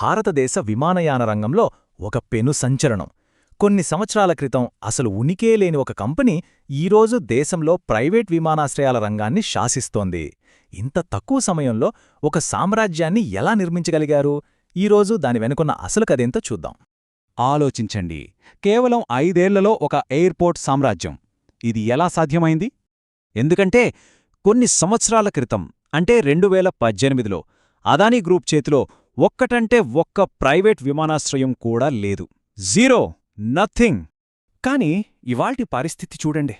భారతదేశ విమానయాన రంగంలో ఒక పెను సంచలనం. కొన్ని సంవత్సరాల క్రితం అసలు ఉనికే లేని ఒక కంపెనీ ఈరోజు దేశంలో ప్రైవేట్ విమానాశ్రయాల రంగాన్ని శాసిస్తోంది. ఇంత తక్కువ సమయంలో ఒక సామ్రాజ్యాన్ని ఎలా నిర్మించగలిగారు? ఈరోజు దాని వెనుకున్న అసలు కథేంతో చూద్దాం. ఆలోచించండి, కేవలం 5 ఏళ్లలో ఒక ఎయిర్పోర్ట్ సామ్రాజ్యం. ఇది ఎలా సాధ్యమైంది? ఎందుకంటే కొన్ని సంవత్సరాల క్రితం, అంటే 2018లో అదానీ గ్రూప్ చేతిలో ఒక్కటంటే ఒక్క ప్రైవేట్ విమానాశ్రయం కూడా లేదు. Zero, nothing. కాని ఇవాల్టి పరిస్థితి చూడండి.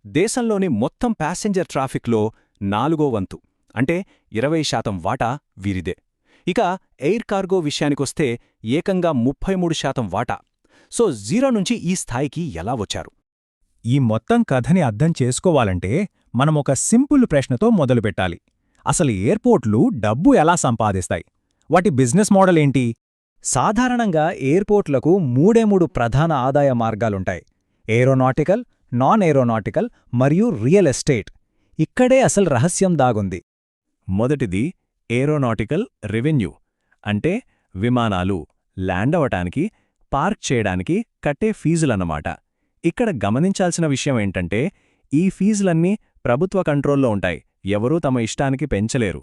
దేశంలోని మొత్తం ప్యాసింజర్ ట్రాఫిక్లో 4వ వంతు, అంటే 20% వాటా వీరిదే. ఇక ఎయిర్ కార్గో విషయానికొస్తే ఏకంగా 33% వాటా. సో జీరో నుంచి ఈ స్థాయికి ఎలా వచ్చారు? ఈ మొత్తం కథని అర్థం చేసుకోవాలంటే మనమొక సింపుల్ ప్రశ్నతో మొదలుపెట్టాలి. అసలు ఎయిర్పోర్ట్లు డబ్బు ఎలా సంపాదిస్తాయి? వాటి బిజినెస్ మోడల్ ఏంటి? సాధారణంగా ఎయిర్పోర్ట్లకు మూడు ప్రధాన ఆదాయ మార్గాలుంటాయి: ఏరోనాటికల్, నాన్ ఏరోనాటికల్ మరియు రియల్ ఎస్టేట్. ఇక్కడే అసలు రహస్యం దాగుంది. మొదటిది ఏరోనాటికల్ రెవెన్యూ, అంటే విమానాలు ల్యాండ్ అవటానికి, పార్క్ చేయడానికి కట్టే ఫీజులన్నమాట. ఇక్కడ గమనించాల్సిన విషయమేంటంటే ఈ ఫీజులన్నీ ప్రభుత్వ కంట్రోల్లో ఉంటాయి, ఎవరూ తమ ఇష్టానికి పెంచలేరు.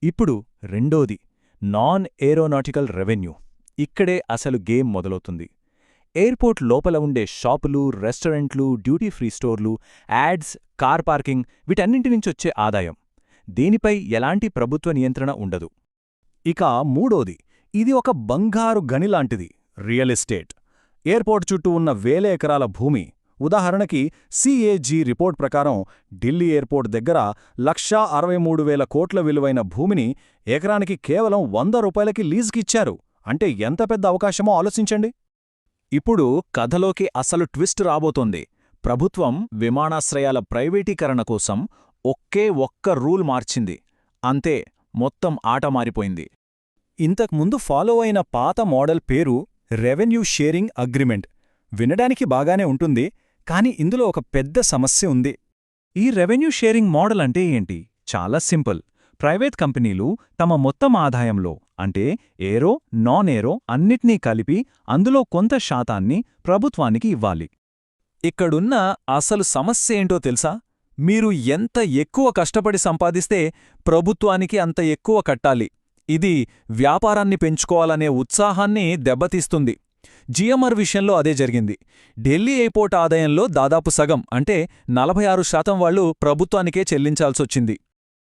ఇప్పుడు రెండోది నాన్ ఏరోనాటికల్ రెవెన్యూ. ఇక్కడే అసలు గేమ్ మొదలవుతుంది. ఎయిర్పోర్ట్ లోపల ఉండే షాపులు, రెస్టారెంట్లు, డ్యూటీ ఫ్రీ స్టోర్లు, యాడ్స్, కార్ పార్కింగ్, వీటన్నింటినుంచొచ్చే ఆదాయం. దీనిపై ఎలాంటి ప్రభుత్వ నియంత్రణ ఉండదు. ఇక మూడోది, ఇది ఒక బంగారు గనిలాంటిది: రియల్ ఎస్టేట్. ఎయిర్పోర్ట్ చుట్టూ ఉన్న వేల ఎకరాల భూమి. ఉదాహరణకి సిఏజీ రిపోర్ట్ ప్రకారం ఢిల్లీ ఎయిర్పోర్ట్ దగ్గర 1,63,000 కోట్ల విలువైన భూమిని ఎకరానికి కేవలం ₹100 లీజుకిచ్చారు. అంటే ఎంత పెద్ద అవకాశమో ఆలోచించండి. ఇప్పుడు కథలోకి అసలు ట్విస్ట్ రాబోతోంది. ప్రభుత్వం విమానాశ్రయాల ప్రైవేటీకరణ కోసం ఒకే ఒక్క రూల్ మార్చింది. అంతే, మొత్తం ఆట మారిపోయింది. ఇంతకుముందు ఫాలో అయిన పాత మోడల్ పేరు రెవెన్యూ షేరింగ్ అగ్రిమెంట్. వినడానికి బాగానే ఉంటుంది, కాని ఇందులో ఒక పెద్ద సమస్య ఉంది. ఈ రెవెన్యూ షేరింగ్ మోడల్ అంటే ఏంటి? చాలా సింపుల్. ప్రైవేట్ కంపెనీలు తమ మొత్తం ఆదాయంలో, అంటే ఏరో, నాన్ ఏరో అన్నిటినీ కలిపి అందులో కొంత శాతాన్ని ప్రభుత్వానికి ఇవ్వాలి. ఇక్కడున్న అసలు సమస్య ఏంటో తెలుసా? మీరు ఎంత ఎక్కువ కష్టపడి సంపాదిస్తే ప్రభుత్వానికి అంత ఎక్కువ కట్టాలి. ఇది వ్యాపారాన్ని పెంచుకోవాలనే ఉత్సాహాన్ని దెబ్బతీస్తుంది. జిఎంఆర్ విషయంలో అదే జరిగింది. ఢిల్లీ ఎయిర్పోర్ట్ ఆదాయంలో దాదాపు సగం, అంటే 46% వాళ్లు ప్రభుత్వానికే చెల్లించాల్సొచ్చింది.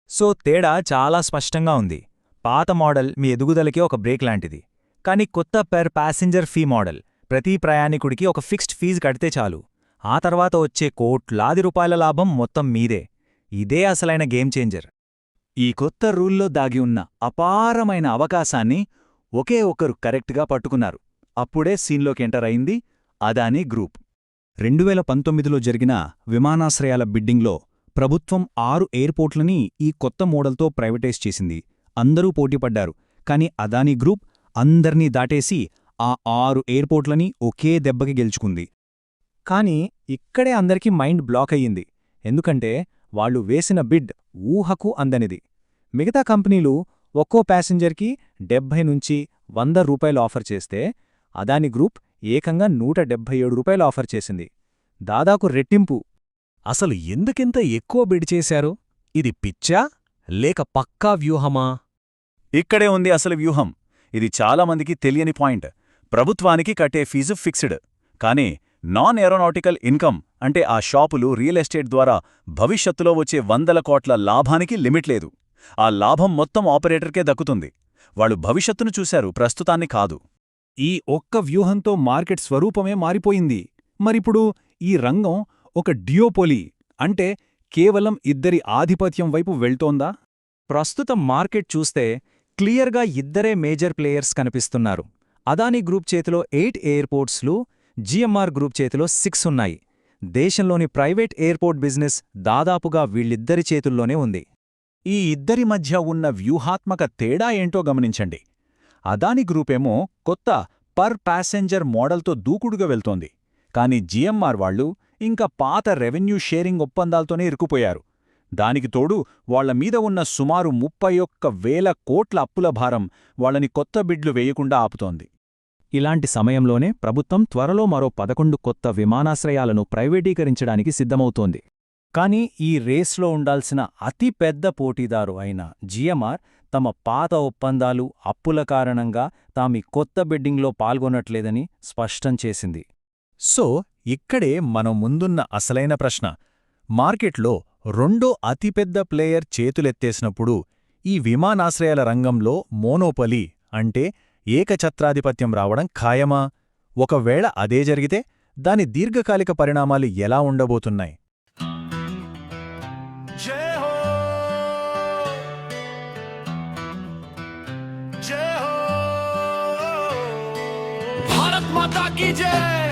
సో తేడా చాలా స్పష్టంగా ఉంది. పాత మోడల్ మీ ఎదుగుదలకి ఒక బ్రేక్ లాంటిది. కాని కొత్త పెర్ ప్యాసింజర్ ఫీ మోడల్, ప్రతి ప్రయాణికుడికి ఒక ఫిక్స్డ్ ఫీజు కడితే చాలు. ఆ తర్వాత వచ్చే కోట్లాది రూపాయల లాభం మొత్తం మీదే. ఇదే అసలైన గేమ్ చేంజర్. ఈ కొత్త రూల్లో దాగి ఉన్న అపారమైన అవకాశాన్ని ఒకే ఒక్కరు కరెక్ట్గా పట్టుకున్నారు. అప్పుడే సీన్లోకి ఎంటర్ అయింది అదానీ గ్రూప్. 2019లో జరిగిన విమానాశ్రయాల బిడ్డింగ్లో ప్రభుత్వం 6 ఎయిర్పోర్ట్లని ఈ కొత్త మోడల్తో ప్రైవేటైజ్ చేసింది. అందరూ పోటీపడ్డారు. కాని అదానీ గ్రూప్ అందర్నీ దాటేసి ఆ 6 ఎయిర్పోర్ట్లని ఒకే దెబ్బకి గెలుచుకుంది. కాని ఇక్కడే అందరికీ మైండ్ బ్లాక్ అయ్యింది. ఎందుకంటే వాళ్లు వేసిన బిడ్ ఊహకు అందనిది. మిగతా కంపెనీలు ఒక్కో ప్యాసింజర్కి 70 నుంచి ₹100 ఆఫర్ చేస్తే అదానీ గ్రూప్ ఏకంగా ₹177 ఆఫర్ చేసింది. దాదాపు రెట్టింపు. అసలు ఎందుకింత ఎక్కువ బిడ్ చేశారు? ఇది పిచ్చా లేక పక్కా వ్యూహమా? ఇక్కడే ఉంది అసలు వ్యూహం. ఇది చాలామందికి తెలియని పాయింట్. ప్రభుత్వానికి కట్టే ఫీజు ఫిక్స్డ్. కానీ నాన్ ఏరోనాటికల్ ఇన్కమ్, అంటే ఆ షాపులు, రియల్ ఎస్టేట్ ద్వారా భవిష్యత్తులో వచ్చే 100 కోట్ల లాభానికి లిమిట్ లేదు. ఆ లాభం మొత్తం ఆపరేటర్కే దక్కుతుంది. వాళ్ళు భవిష్యత్తును చూశారు, ప్రస్తుతాన్ని కాదు. ఈ ఒక్క వ్యూహంతో మార్కెట్ స్వరూపమే మారిపోయింది. మరిప్పుడు ఈ రంగం ఒక డ్యూయోపోలీ, అంటే కేవలం ఇద్దరి ఆధిపత్యం వైపు వెళ్తోందా? ప్రస్తుతం మార్కెట్ చూస్తే క్లియర్గా ఇద్దరే మేజర్ ప్లేయర్స్ కనిపిస్తున్నారు. అదానీ గ్రూప్ చేతిలో 8 ఎయిర్పోర్ట్స్లు, జిఎంఆర్ గ్రూప్ చేతిలో 6 ఉన్నాయి. దేశంలోని ప్రైవేట్ ఎయిర్పోర్ట్ బిజినెస్ దాదాపుగా వీళ్ళిద్దరి చేతుల్లోనే ఉంది. ఈ ఇద్దరి మధ్య ఉన్న వ్యూహాత్మక తేడా ఏంటో గమనించండి. అదానీ గ్రూపేమో కొత్త పర్ ప్యాసెంజర్ మోడల్తో దూకుడుగా వెళ్తోంది. కాని జిఎంఆర్ వాళ్లు ఇంకా పాత రెవెన్యూ షేరింగ్ ఒప్పందాలతోనే ఇరుక్కుపోయారు. దానికి తోడు వాళ్ల మీద ఉన్న సుమారు 31,000 కోట్ల అప్పుల భారం వాళ్ళని కొత్త బిడ్లు వేయకుండా ఆపుతోంది. ఇలాంటి సమయంలోనే ప్రభుత్వం త్వరలో మరో 11 కొత్త విమానాశ్రయాలను ప్రైవేటీకరించడానికి సిద్ధమవుతోంది. కానీ ఈ రేస్లో ఉండాల్సిన అతి పెద్ద పోటీదారు అయిన జిఎంఆర్ తమ పాత ఒప్పందాలు, అప్పుల కారణంగా తామి కొత్త బిడ్డింగ్లో పాల్గొనట్లేదని స్పష్టం చేసింది. సో ఇక్కడే మనం ముందున్న అసలైన ప్రశ్న, మార్కెట్లో రెండో అతిపెద్ద ప్లేయర్ చేతులెత్తేసినప్పుడు ఈ విమానాశ్రయాల రంగంలో మోనోపలి అంటే ఏకఛత్రాధిపత్యం రావడం ఖాయమా? ఒకవేళ అదే జరిగితే దాని దీర్ఘకాలిక పరిణామాలు ఎలా ఉండబోతున్నాయి? जय हो जय हो भारत माता की जय।